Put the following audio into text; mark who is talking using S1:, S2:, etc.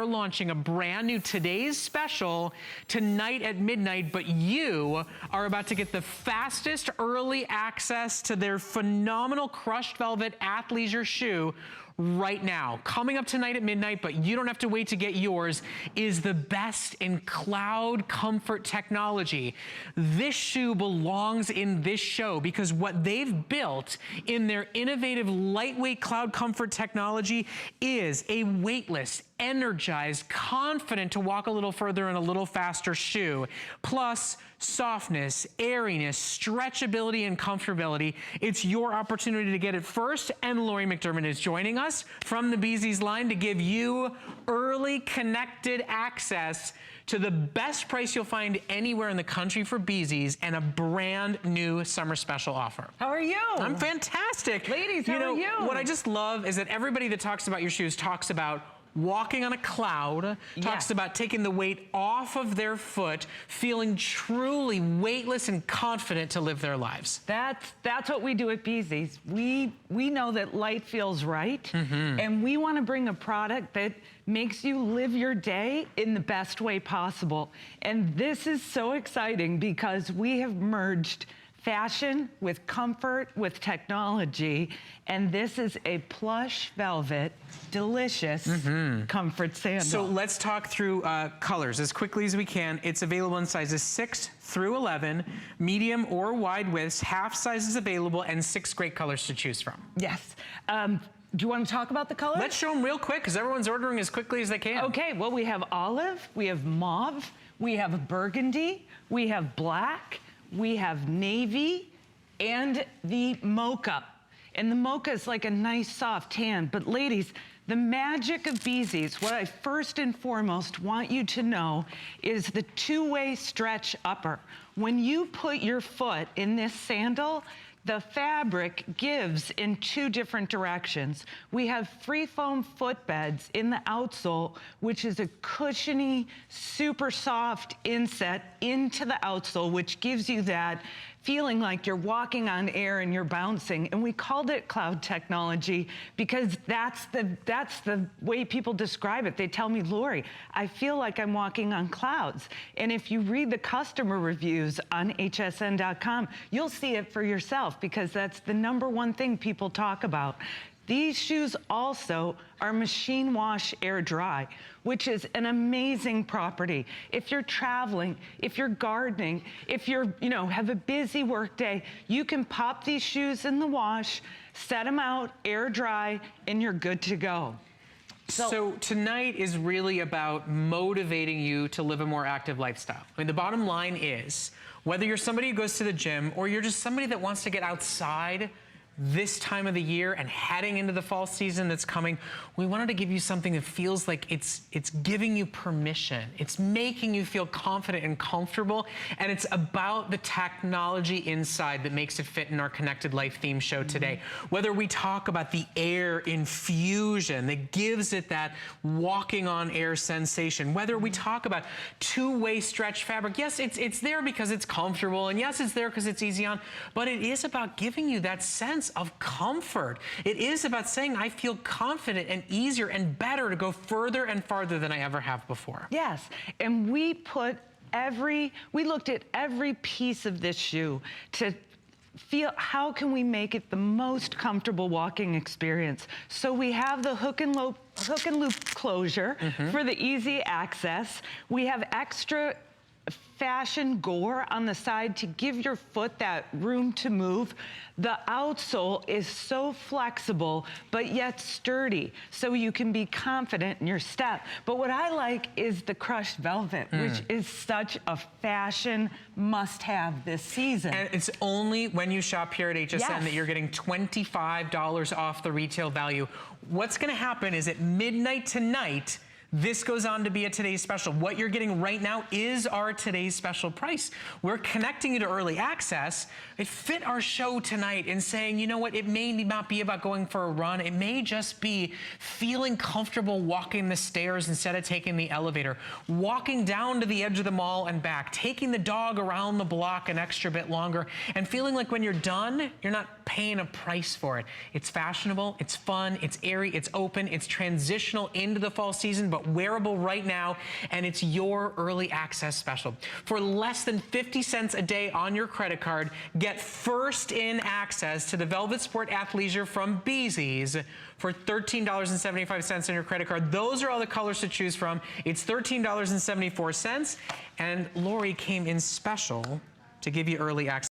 S1: We're launching a brand new Today's Special tonight at midnight, but you are about to get the fastest early access to their phenomenal crushed velvet athleisure shoe right now. Coming up tonight at midnight, but you don't have to wait to get yours, is the best in cloud comfort technology. This shoe belongs in this show because what they've built in their innovative lightweight cloud comfort technology is a weightless, energized, confident to walk a little further and a little faster shoe. Plus, softness, airiness, stretchability, and comfortability. It's your opportunity to get it first, and Lori McDermott is joining us from the Bzees line to give you early connected access to the best price you'll find anywhere in the country for Bzees and a brand new summer special offer.
S2: How are you?
S1: I'm fantastic.
S2: Ladies, how are you?
S1: What I just love is that everybody that talks about your shoes talks about walking on a cloud, talks about taking the weight off of their foot, feeling truly weightless and confident to live their lives.
S2: That's what we do at Bzees. We know that light feels right, and we want to bring a product that makes you live your day in the best way possible. And this is so exciting because we have merged fashion with comfort with technology, and this is a plush velvet delicious comfort sandal.
S1: So let's talk through colors as quickly as we can. It's available in sizes 6 through 11, medium or wide widths, half sizes available, and 6 great colors to choose from.
S2: Yes. Do you want to talk about the colors?
S1: Let's show them real quick because everyone's ordering as quickly as they can.
S2: Okay, well, we have olive, we have mauve, we have burgundy, we have black, we have navy, and the mocha. And the mocha is like a nice soft tan. But ladies, the magic of Bzees, what I first and foremost want you to know is the two-way stretch upper. When you put your foot in this sandal, the fabric gives in 2 different directions. We have free foam footbeds in the outsole, which is a cushiony, super soft inset into the outsole, which gives you that feeling like you're walking on air and you're bouncing. And we called it cloud technology because that's the way people describe it. They tell me, Lori, I feel like I'm walking on clouds. And if you read the customer reviews on hsn.com, you'll see it for yourself because that's the #1 thing people talk about. These shoes also are machine wash air dry, which is an amazing property. If you're traveling, if you're gardening, if you're, have a busy work day, you can pop these shoes in the wash, set them out, air dry, and you're good to go.
S1: So tonight is really about motivating you to live a more active lifestyle. I mean, the bottom line is, whether you're somebody who goes to the gym or you're just somebody that wants to get outside this time of the year and heading into the fall season that's coming, we wanted to give you something that feels like it's giving you permission. It's making you feel confident and comfortable, and it's about the technology inside that makes it fit in our Connected Life theme show today. Whether we talk about the air infusion that gives it that walking on air sensation, whether we talk about two-way stretch fabric, yes, it's there because it's comfortable, and yes, it's there because it's easy on, but it is about giving you that sense of comfort. It is about saying, I feel confident and easier and better to go further and farther than I ever have before.
S2: Yes, and we looked at every piece of this shoe to feel how can we make it the most comfortable walking experience. So we have the hook and loop closure for the easy access. We have extra fashion gore on the side to give your foot that room to move. The outsole is so flexible, but yet sturdy, so you can be confident in your step. But what I like is the crushed velvet, which is such a fashion must-have this season.
S1: And it's only when you shop here at HSN that you're getting $25 off the retail value. What's gonna happen is at midnight tonight, this goes on to be a Today's Special. What you're getting right now is our Today's Special price. We're connecting you to early access. It fit our show tonight in saying, you know what, it may not be about going for a run. It may just be feeling comfortable walking the stairs instead of taking the elevator, walking down to the edge of the mall and back, taking the dog around the block an extra bit longer, and feeling like when you're done, you're not paying a price for it. It's fashionable, it's fun, it's airy, it's open, it's transitional into the fall season, but but wearable right now, and it's your early access special. For less than 50 cents a day on your credit card, get first in access to the Velvet Sport Athleisure from Bzees for $13.75 on your credit card. Those are all the colors to choose from. It's $13.74, and Lori came in special to give you early access.